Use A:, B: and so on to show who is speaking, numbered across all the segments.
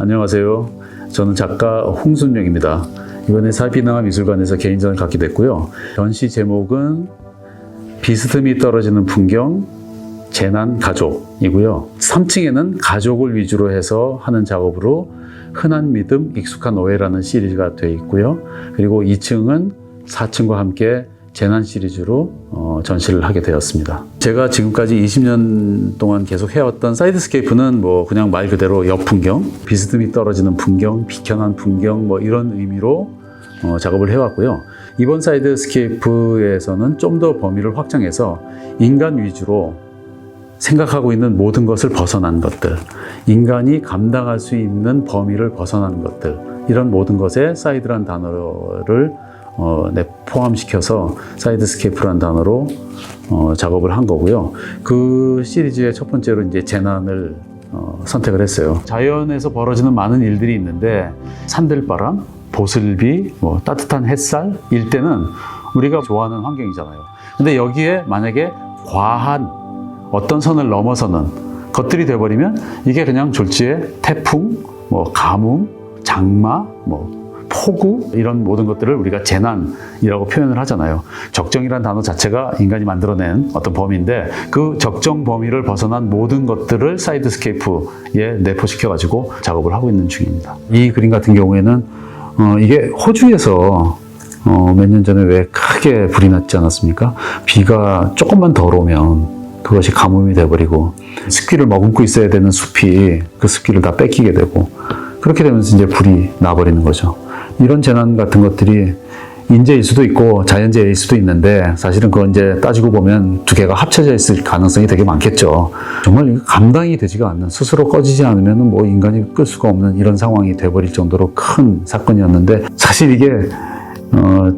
A: 안녕하세요. 저는 작가 홍순명입니다. 이번에 사이비낭미술관에서 개인전을 갖게 됐고요. 전시 제목은 비스듬히 떨어지는 풍경, 재난 가족이고요. 3층에는 가족을 위주로 해서 하는 작업으로 흔한 믿음, 익숙한 오해라는 시리즈가 되어 있고요. 그리고 2층은 4층과 함께 재난 시리즈로 전시를 하게 되었습니다. 제가 지금까지 20년 동안 계속 해왔던 사이드스케이프는 그냥 말 그대로 옆 풍경, 비스듬히 떨어지는 풍경, 비켜난 풍경 이런 의미로 작업을 해왔고요. 이번 사이드스케이프에서는 좀 더 범위를 확장해서 인간 위주로 생각하고 있는 모든 것을 벗어난 것들, 인간이 감당할 수 있는 범위를 벗어난 것들, 이런 모든 것에 사이드란 단어를 포함시켜서 사이드스케이프란 단어로 작업을 한 거고요. 그 시리즈의 첫 번째로 이제 재난을 선택을 했어요. 자연에서 벌어지는 많은 일들이 있는데 산들바람, 보슬비, 따뜻한 햇살일 때는 우리가 좋아하는 환경이잖아요. 근데 여기에 만약에 과한 어떤 선을 넘어서는 것들이 돼버리면 이게 그냥 졸지에 태풍, 가뭄, 장마, 폭우 이런 모든 것들을 우리가 재난이라고 표현을 하잖아요. 적정이란 단어 자체가 인간이 만들어낸 어떤 범위인데 그 적정 범위를 벗어난 모든 것들을 사이드스케이프에 내포시켜가지고 작업을 하고 있는 중입니다. 이 그림 같은 경우에는 이게 호주에서 몇 년 전에 왜 크게 불이 났지 않았습니까? 비가 조금만 덜 오면 그것이 가뭄이 돼버리고 습기를 머금고 있어야 되는 숲이 그 습기를 다 뺏기게 되고 그렇게 되면서 이제 불이 나버리는 거죠. 이런 재난 같은 것들이 인재일 수도 있고 자연재해일 수도 있는데 사실은 그건 이제 따지고 보면 두 개가 합쳐져 있을 가능성이 되게 많겠죠. 정말 감당이 되지가 않는, 스스로 꺼지지 않으면 인간이 끌 수가 없는 이런 상황이 돼버릴 정도로 큰 사건이었는데 사실 이게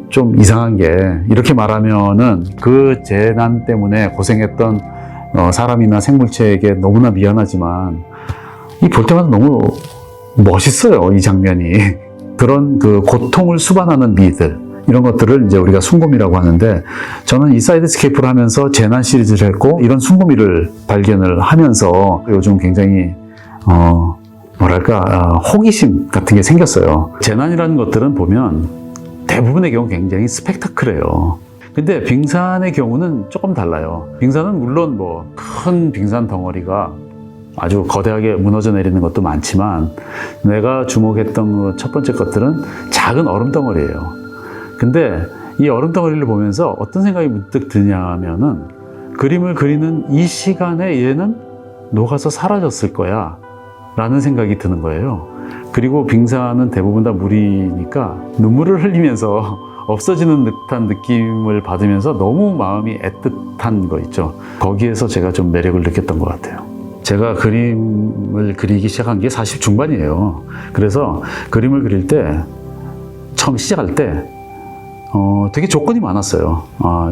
A: 좀 이상한 게 이렇게 말하면은 그 재난 때문에 고생했던 사람이나 생물체에게 너무나 미안하지만 이 볼 때마다 너무 멋있어요, 이 장면이. 그런 그 고통을 수반하는 미들, 이런 것들을 이제 우리가 순고미라고 하는데 저는 이 사이드스케이프를 하면서 재난 시리즈를 했고 이런 순고미를 발견을 하면서 요즘 굉장히 호기심 같은 게 생겼어요. 재난이라는 것들은 보면 대부분의 경우 굉장히 스펙타클해요. 근데 빙산의 경우는 조금 달라요. 빙산은 물론 큰 빙산 덩어리가 아주 거대하게 무너져 내리는 것도 많지만 내가 주목했던 그 첫 번째 것들은 작은 얼음 덩어리예요. 근데 이 얼음 덩어리를 보면서 어떤 생각이 문득 드냐면은 그림을 그리는 이 시간에 얘는 녹아서 사라졌을 거야 라는 생각이 드는 거예요. 그리고 빙산은 대부분 다 물이니까 눈물을 흘리면서 없어지는 듯한 느낌을 받으면서 너무 마음이 애틋한 거 있죠. 거기에서 제가 좀 매력을 느꼈던 것 같아요. 제가 그림을 그리기 시작한 게 40 중반이에요. 그래서 그림을 그릴 때 처음 시작할 때 되게 조건이 많았어요.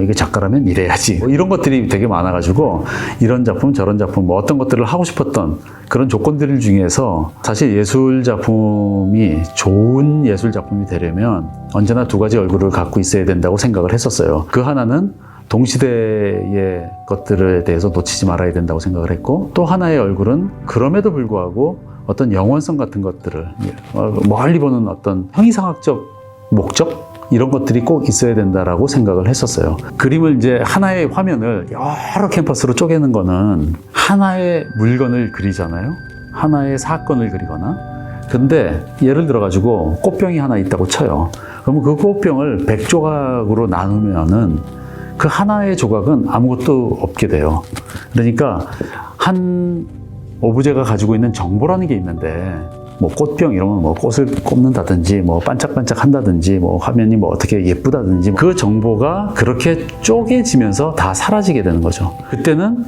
A: 이게 작가라면 이래야지. 이런 것들이 되게 많아가지고 이런 작품 저런 작품 어떤 것들을 하고 싶었던 그런 조건들 중에서 사실 예술 작품이 좋은 예술 작품이 되려면 언제나 두 가지 얼굴을 갖고 있어야 된다고 생각을 했었어요. 그 하나는 동시대의 것들에 대해서 놓치지 말아야 된다고 생각을 했고 또 하나의 얼굴은 그럼에도 불구하고 어떤 영원성 같은 것들을 멀리 보는 어떤 형이상학적 목적? 이런 것들이 꼭 있어야 된다라고 생각을 했었어요. 그림을 이제 하나의 화면을 여러 캔버스로 쪼개는 거는 하나의 물건을 그리잖아요. 하나의 사건을 그리거나. 근데 예를 들어가지고 꽃병이 하나 있다고 쳐요. 그러면 그 꽃병을 100조각으로 나누면은 그 하나의 조각은 아무것도 없게 돼요. 그러니까 한 오브제가 가지고 있는 정보라는 게 있는데 꽃병 이러면 꽃을 꼽는다든지 반짝반짝 한다든지 화면이 어떻게 예쁘다든지 그 정보가 그렇게 쪼개지면서 다 사라지게 되는 거죠. 그때는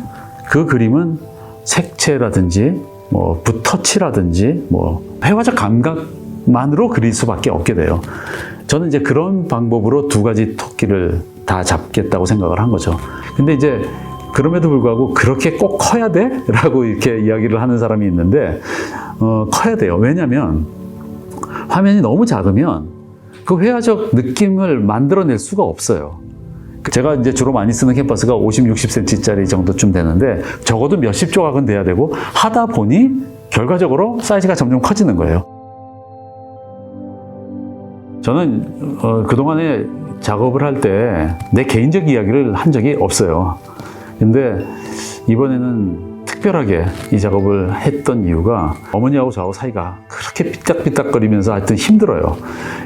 A: 그 그림은 색채라든지 붓터치라든지 회화적 감각만으로 그릴 수밖에 없게 돼요. 저는 이제 그런 방법으로 두 가지 토끼를 다 잡겠다고 생각을 한 거죠. 근데 이제 그럼에도 불구하고 그렇게 꼭 커야 돼? 라고 이렇게 이야기를 하는 사람이 있는데 커야 돼요. 왜냐면 화면이 너무 작으면 그 회화적 느낌을 만들어낼 수가 없어요. 제가 이제 주로 많이 쓰는 캔버스가 50, 60cm짜리 정도쯤 되는데 적어도 몇십 조각은 돼야 되고 하다 보니 결과적으로 사이즈가 점점 커지는 거예요. 저는 그동안에 작업을 할 때 내 개인적 이야기를 한 적이 없어요. 근데 이번에는 특별하게 이 작업을 했던 이유가 어머니하고 저하고 사이가 그렇게 삐딱삐딱거리면서 하여튼 힘들어요.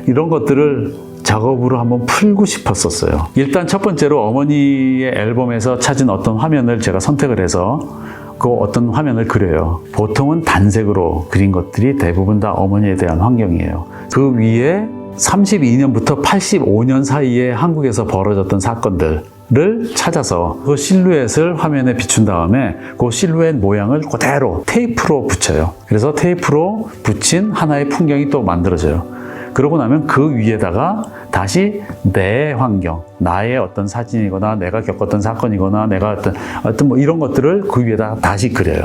A: 이런 것들을 작업으로 한번 풀고 싶었었어요. 일단 첫 번째로 어머니의 앨범에서 찾은 어떤 화면을 제가 선택을 해서 그 어떤 화면을 그려요. 보통은 단색으로 그린 것들이 대부분 다 어머니에 대한 환경이에요. 그 위에 32년부터 85년 사이에 한국에서 벌어졌던 사건들을 찾아서 그 실루엣을 화면에 비춘 다음에 그 실루엣 모양을 그대로 테이프로 붙여요. 그래서 테이프로 붙인 하나의 풍경이 또 만들어져요. 그러고 나면 그 위에다가 다시 내 환경, 나의 어떤 사진이거나 내가 겪었던 사건이거나 내가 어떤 뭐 이런 것들을 그 위에다가 다시 그려요.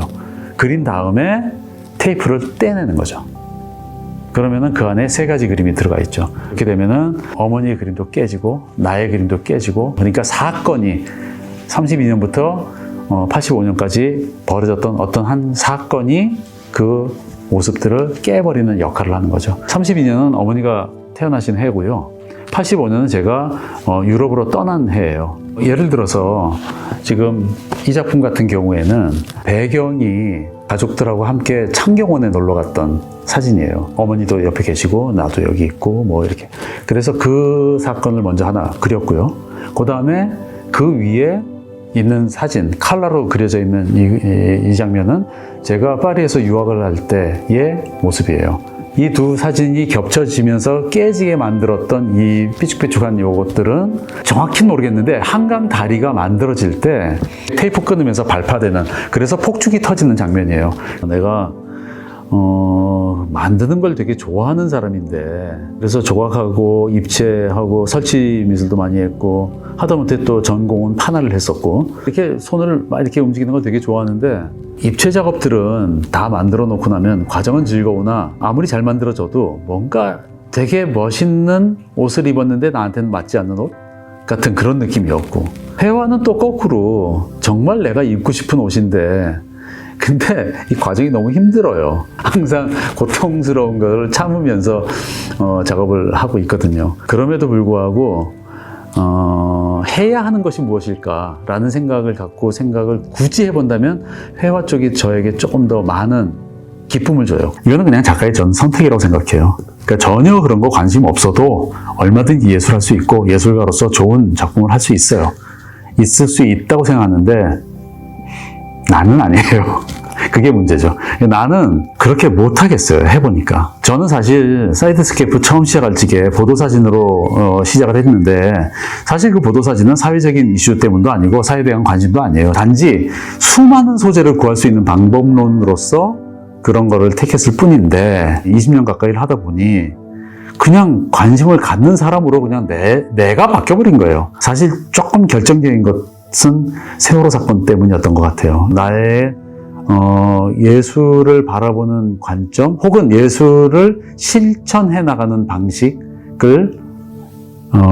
A: 그린 다음에 테이프를 떼내는 거죠. 그러면은 그 안에 세 가지 그림이 들어가 있죠. 그렇게 되면은 어머니의 그림도 깨지고 나의 그림도 깨지고, 그러니까 사건이 32년부터 85년까지 벌어졌던 어떤 한 사건이 그 모습들을 깨버리는 역할을 하는 거죠. 32년은 어머니가 태어나신 해고요. 85년은 제가 유럽으로 떠난 해예요. 예를 들어서 지금 이 작품 같은 경우에는 배경이 가족들하고 함께 창경원에 놀러 갔던 사진이에요. 어머니도 옆에 계시고 나도 여기 있고 뭐 이렇게. 그래서 그 사건을 먼저 하나 그렸고요. 그 다음에 그 위에 있는 사진, 컬러로 그려져 있는 이 장면은 제가 파리에서 유학을 할 때의 모습이에요. 이 두 사진이 겹쳐지면서 깨지게 만들었던 이 삐죽삐죽한 요것들은 정확히 모르겠는데 한강 다리가 만들어질 때 테이프 끊으면서 발파되는, 그래서 폭죽이 터지는 장면이에요. 내가 만드는 걸 되게 좋아하는 사람인데, 그래서 조각하고 입체하고 설치 미술도 많이 했고 하다못해 또 전공은 판화를 했었고, 이렇게 손을 막 이렇게 움직이는 걸 되게 좋아하는데, 입체 작업들은 다 만들어 놓고 나면 과정은 즐거우나 아무리 잘 만들어져도 뭔가 되게 멋있는 옷을 입었는데 나한테는 맞지 않는 옷 같은 그런 느낌이었고, 회화는 또 거꾸로 정말 내가 입고 싶은 옷인데 근데 이 과정이 너무 힘들어요. 항상 고통스러운 걸 참으면서 작업을 하고 있거든요. 그럼에도 불구하고 해야 하는 것이 무엇일까라는 생각을 갖고 생각을 굳이 해본다면 회화 쪽이 저에게 조금 더 많은 기쁨을 줘요. 이거는 그냥 작가의 전 선택이라고 생각해요. 그러니까 전혀 그런 거 관심 없어도 얼마든지 예술할 수 있고 예술가로서 좋은 작품을 할 수 있어요. 있을 수 있다고 생각하는데 나는 아니에요. 그게 문제죠. 나는 그렇게 못하겠어요. 해보니까. 저는 사실 사이드스케이프 처음 시작할 적에 보도사진으로 시작을 했는데, 사실 그 보도사진은 사회적인 이슈 때문도 아니고 사회에 대한 관심도 아니에요. 단지 수많은 소재를 구할 수 있는 방법론으로서 그런 거를 택했을 뿐인데, 20년 가까이 하다 보니 그냥 관심을 갖는 사람으로 그냥 내가 바뀌어버린 거예요. 사실 조금 결정적인 것은 세월호 사건 때문이었던 것 같아요. 나의 예술을 바라보는 관점 혹은 예술을 실천해 나가는 방식을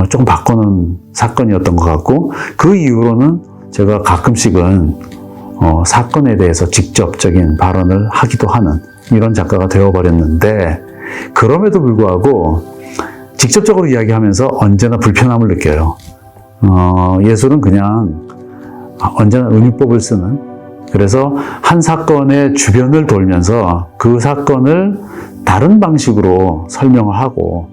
A: 조금 바꾸는 사건이었던 것 같고, 그 이후로는 제가 가끔씩은 사건에 대해서 직접적인 발언을 하기도 하는 이런 작가가 되어버렸는데, 그럼에도 불구하고 직접적으로 이야기하면서 언제나 불편함을 느껴요. 예술은 그냥 언제나 은유법을 쓰는, 그래서 한 사건의 주변을 돌면서 그 사건을 다른 방식으로 설명을 하고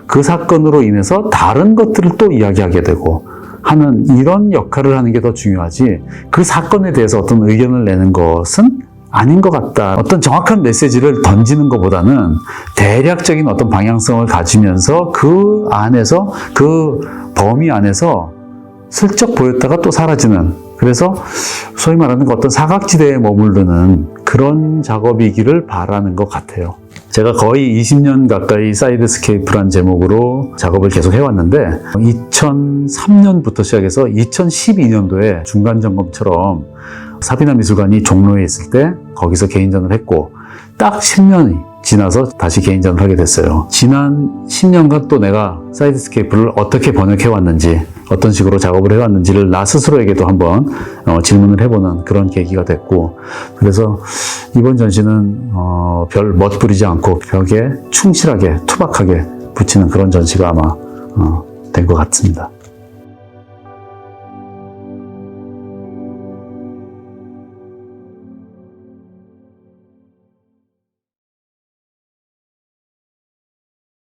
A: 그 사건으로 인해서 다른 것들을 또 이야기하게 되고 하는 이런 역할을 하는 게 더 중요하지, 그 사건에 대해서 어떤 의견을 내는 것은 아닌 것 같다. 어떤 정확한 메시지를 던지는 것보다는 대략적인 어떤 방향성을 가지면서 그 안에서 그 범위 안에서 슬쩍 보였다가 또 사라지는, 그래서 소위 말하는 어떤 사각지대에 머무르는 그런 작업이기를 바라는 것 같아요. 제가 거의 20년 가까이 사이드스케이프란 제목으로 작업을 계속 해왔는데, 2003년부터 시작해서 2012년도에 중간점검처럼 사비나 미술관이 종로에 있을 때 거기서 개인전을 했고, 딱 10년이 지나서 다시 개인전을 하게 됐어요. 지난 10년간 또 내가 사이드스케이프를 어떻게 번역해왔는지, 어떤 식으로 작업을 해왔는지를 나 스스로에게도 한번 질문을 해보는 그런 계기가 됐고, 그래서 이번 전시는 별 멋부리지 않고 벽에 충실하게 투박하게 붙이는 그런 전시가 아마 된 것 같습니다.